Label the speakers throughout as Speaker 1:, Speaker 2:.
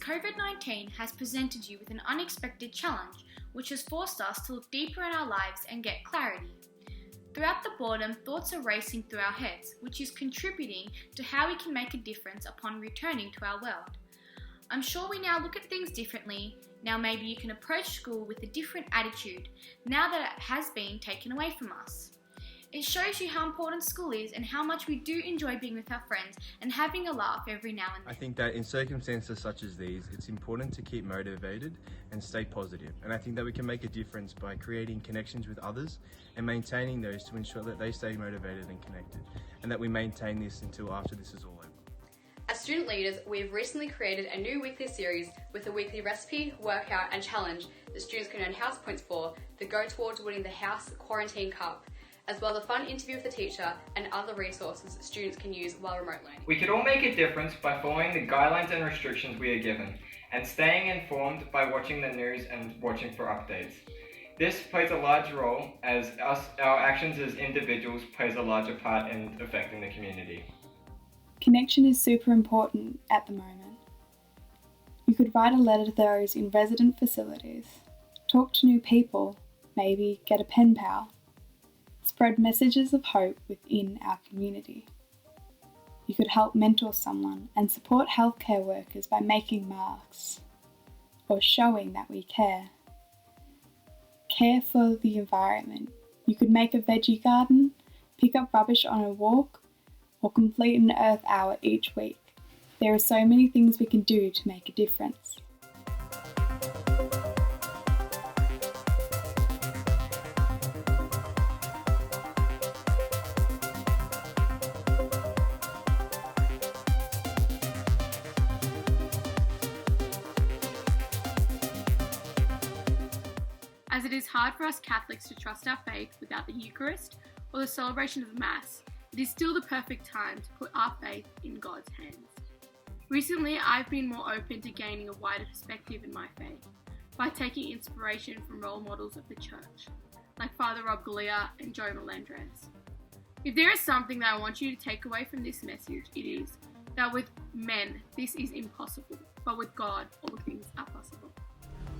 Speaker 1: COVID-19 has presented you with an unexpected challenge, which has forced us to look deeper in our lives and get clarity. Throughout the boredom, thoughts are racing through our heads, which is contributing to how we can make a difference upon returning to our world. I'm sure we now look at things differently. Now maybe you can approach school with a different attitude, now that it has been taken away from us. It shows you how important school is and how much we do enjoy being with our friends and having a laugh every now and then.
Speaker 2: I think that in circumstances such as these, it's important to keep motivated and stay positive. And I think that we can make a difference by creating connections with others and maintaining those to ensure that they stay motivated and connected, and that we maintain this until after this is all over.
Speaker 3: As student leaders, we have recently created a new weekly series with a weekly recipe, workout and challenge that students can earn house points for that go towards winning the House Quarantine Cup, as well as a fun interview with the teacher and other resources students can use while remote learning.
Speaker 4: We could all make a difference by following the guidelines and restrictions we are given, and staying informed by watching the news and watching for updates. This plays a large role as our actions as individuals plays a larger part in affecting the community.
Speaker 5: Connection is super important at the moment. You could write a letter to those in resident facilities, talk to new people, maybe get a pen pal. Spread messages of hope within our community. You could help mentor someone and support healthcare workers by making masks or showing that we care. Care for the environment. You could make a veggie garden, pick up rubbish on a walk, or complete an earth hour each week. There are so many things we can do to make a difference.
Speaker 1: As it is hard for us Catholics to trust our faith without the Eucharist or the celebration of Mass, it is still the perfect time to put our faith in God's hands. Recently, I've been more open to gaining a wider perspective in my faith by taking inspiration from role models of the Church, like Father Rob Galea and Joe Melendrez. If there is something that I want you to take away from this message, it is that with men, this is impossible, but with God, all things are possible.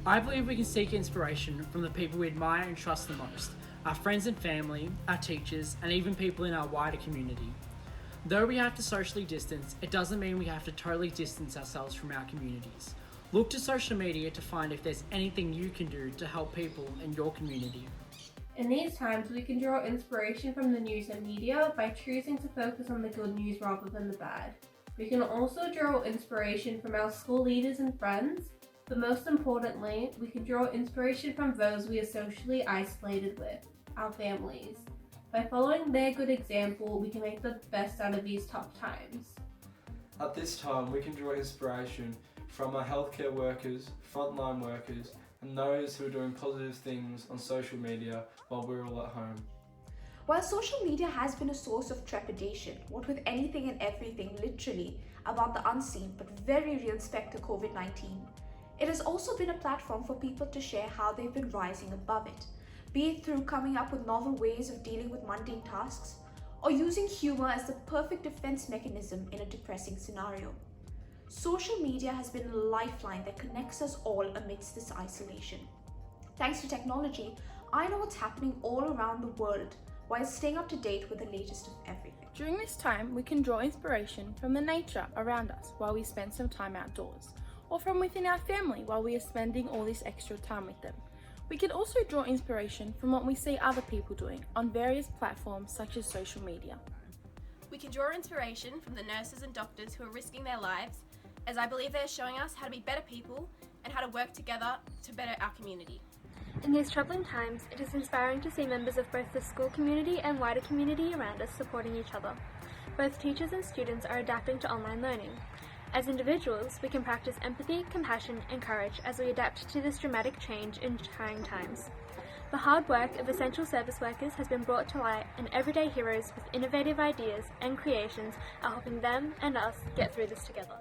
Speaker 6: I believe we can seek inspiration from the people we admire and trust the most, our friends and family, our teachers, and even people in our wider community. Though we have to socially distance, it doesn't mean we have to totally distance ourselves from our communities. Look to social media to find if there's anything you can do to help people in your community.
Speaker 7: In these times, we can draw inspiration from the news and media by choosing to focus on the good news rather than the bad. We can also draw inspiration from our school leaders and friends, but most importantly, we can draw inspiration from those we are socially isolated with, our families. By following their good example, we can make the best out of these tough times.
Speaker 8: At this time, we can draw inspiration from our healthcare workers, frontline workers, and those who are doing positive things on social media while we're all at home.
Speaker 9: While social media has been a source of trepidation, what with anything and everything literally about the unseen but very real spectre COVID-19, it has also been a platform for people to share how they've been rising above it, be it through coming up with novel ways of dealing with mundane tasks, or using humor as the perfect defense mechanism in a depressing scenario. Social media has been a lifeline that connects us all amidst this isolation. Thanks to technology, I know what's happening all around the world while staying up to date with the latest of everything.
Speaker 10: During this time, we can draw inspiration from the nature around us while we spend some time outdoors, or from within our family while we are spending all this extra time with them. We can also draw inspiration from what we see other people doing on various platforms such as social media.
Speaker 11: We can draw inspiration from the nurses and doctors who are risking their lives, as I believe they are showing us how to be better people and how to work together to better our community.
Speaker 12: In these troubling times, it is inspiring to see members of both the school community and wider community around us supporting each other. Both teachers and students are adapting to online learning. As individuals, we can practice empathy, compassion, and courage as we adapt to this dramatic change in trying times. The hard work of essential service workers has been brought to light, and everyday heroes with innovative ideas and creations are helping them and us get through this together.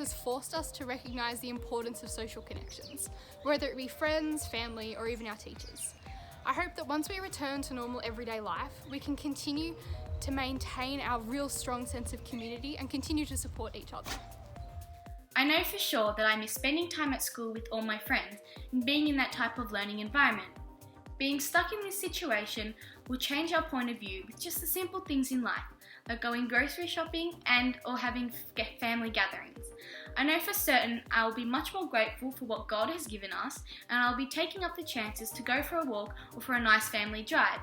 Speaker 13: has forced us to recognise the importance of social connections, whether it be friends, family, or even our teachers. I hope that once we return to normal everyday life, we can continue to maintain our real strong sense of community and continue to support each other.
Speaker 1: I know for sure that I miss spending time at school with all my friends and being in that type of learning environment. Being stuck in this situation will change our point of view with just the simple things in life, like going grocery shopping and or having family gatherings. I know for certain I will be much more grateful for what God has given us, and I'll be taking up the chances to go for a walk or for a nice family drive.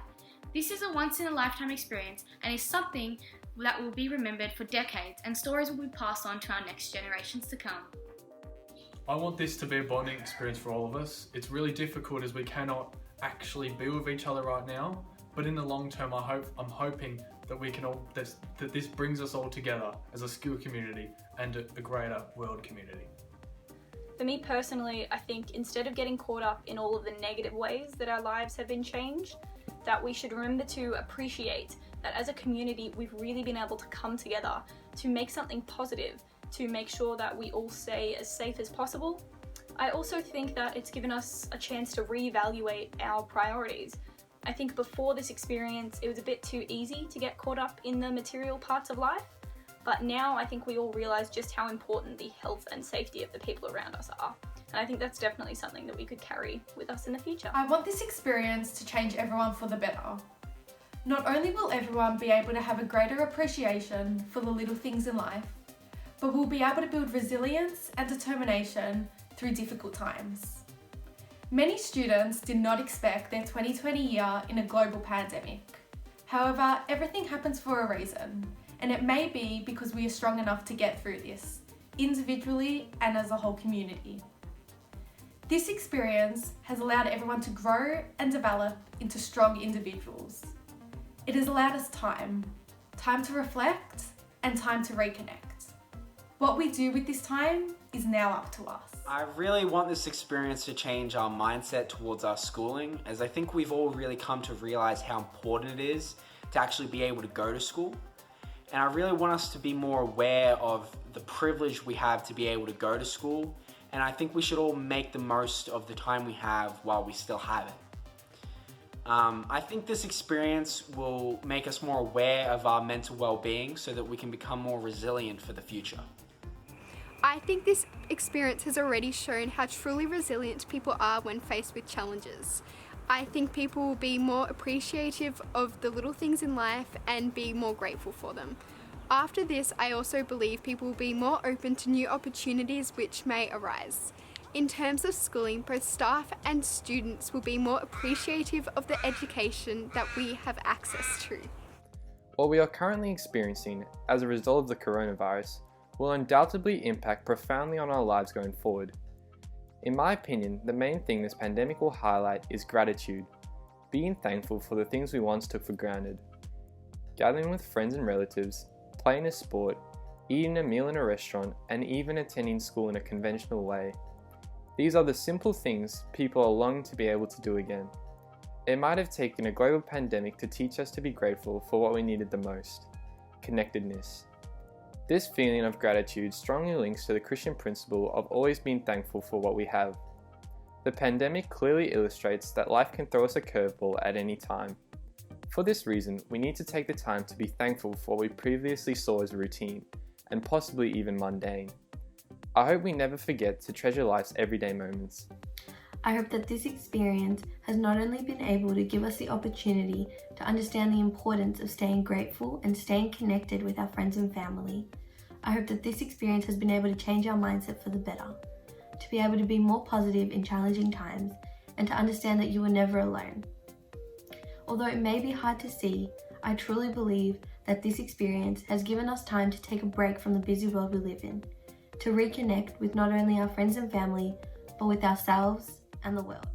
Speaker 1: This is a once-in-a-lifetime experience and is something that will be remembered for decades, and stories will be passed on to our next generations to come.
Speaker 8: I want this to be a bonding experience for all of us. It's really difficult as we cannot actually be with each other right now, but in the long term I'm hoping that we can all that this brings us all together as a school community and a greater world community.
Speaker 14: For me personally, I think instead of getting caught up in all of the negative ways that our lives have been changed, that we should remember to appreciate that as a community we've really been able to come together to make something positive, to make sure that we all stay as safe as possible. I also think that it's given us a chance to reevaluate our priorities. I think before this experience it was a bit too easy to get caught up in the material parts of life, but now I think we all realise just how important the health and safety of the people around us are. And I think that's definitely something that we could carry with us in the future.
Speaker 15: I want this experience to change everyone for the better. Not only will everyone be able to have a greater appreciation for the little things in life, but we'll be able to build resilience and determination through difficult times. Many students did not expect their 2020 year in a global pandemic. However, everything happens for a reason, and it may be because we are strong enough to get through this, individually and as a whole community. This experience has allowed everyone to grow and develop into strong individuals. It has allowed us time to reflect and time to reconnect. What we do with this time is now up to us.
Speaker 16: I really want this experience to change our mindset towards our schooling, as I think we've all really come to realise how important it is to actually be able to go to school. And I really want us to be more aware of the privilege we have to be able to go to school, and I think we should all make the most of the time we have while we still have it. I think this experience will make us more aware of our mental well-being so that we can become more resilient for the future.
Speaker 13: I think this experience has already shown how truly resilient people are when faced with challenges. I think people will be more appreciative of the little things in life and be more grateful for them. After this, I also believe people will be more open to new opportunities which may arise. In terms of schooling, both staff and students will be more appreciative of the education that we have access to.
Speaker 17: What we are currently experiencing as a result of the coronavirus will undoubtedly impact profoundly on our lives going forward. In my opinion, the main thing this pandemic will highlight is gratitude, being thankful for the things we once took for granted. Gathering with friends and relatives, playing a sport, eating a meal in a restaurant, and even attending school in a conventional way. These are the simple things people are longing to be able to do again. It might have taken a global pandemic to teach us to be grateful for what we needed the most: connectedness. This feeling of gratitude strongly links to the Christian principle of always being thankful for what we have. The pandemic clearly illustrates that life can throw us a curveball at any time. For this reason, we need to take the time to be thankful for what we previously saw as routine, and possibly even mundane. I hope we never forget to treasure life's everyday moments.
Speaker 18: I hope that this experience has not only been able to give us the opportunity to understand the importance of staying grateful and staying connected with our friends and family. I hope that this experience has been able to change our mindset for the better, to be able to be more positive in challenging times, and to understand that you are never alone. Although it may be hard to see, I truly believe that this experience has given us time to take a break from the busy world we live in, to reconnect with not only our friends and family, but with ourselves and the world.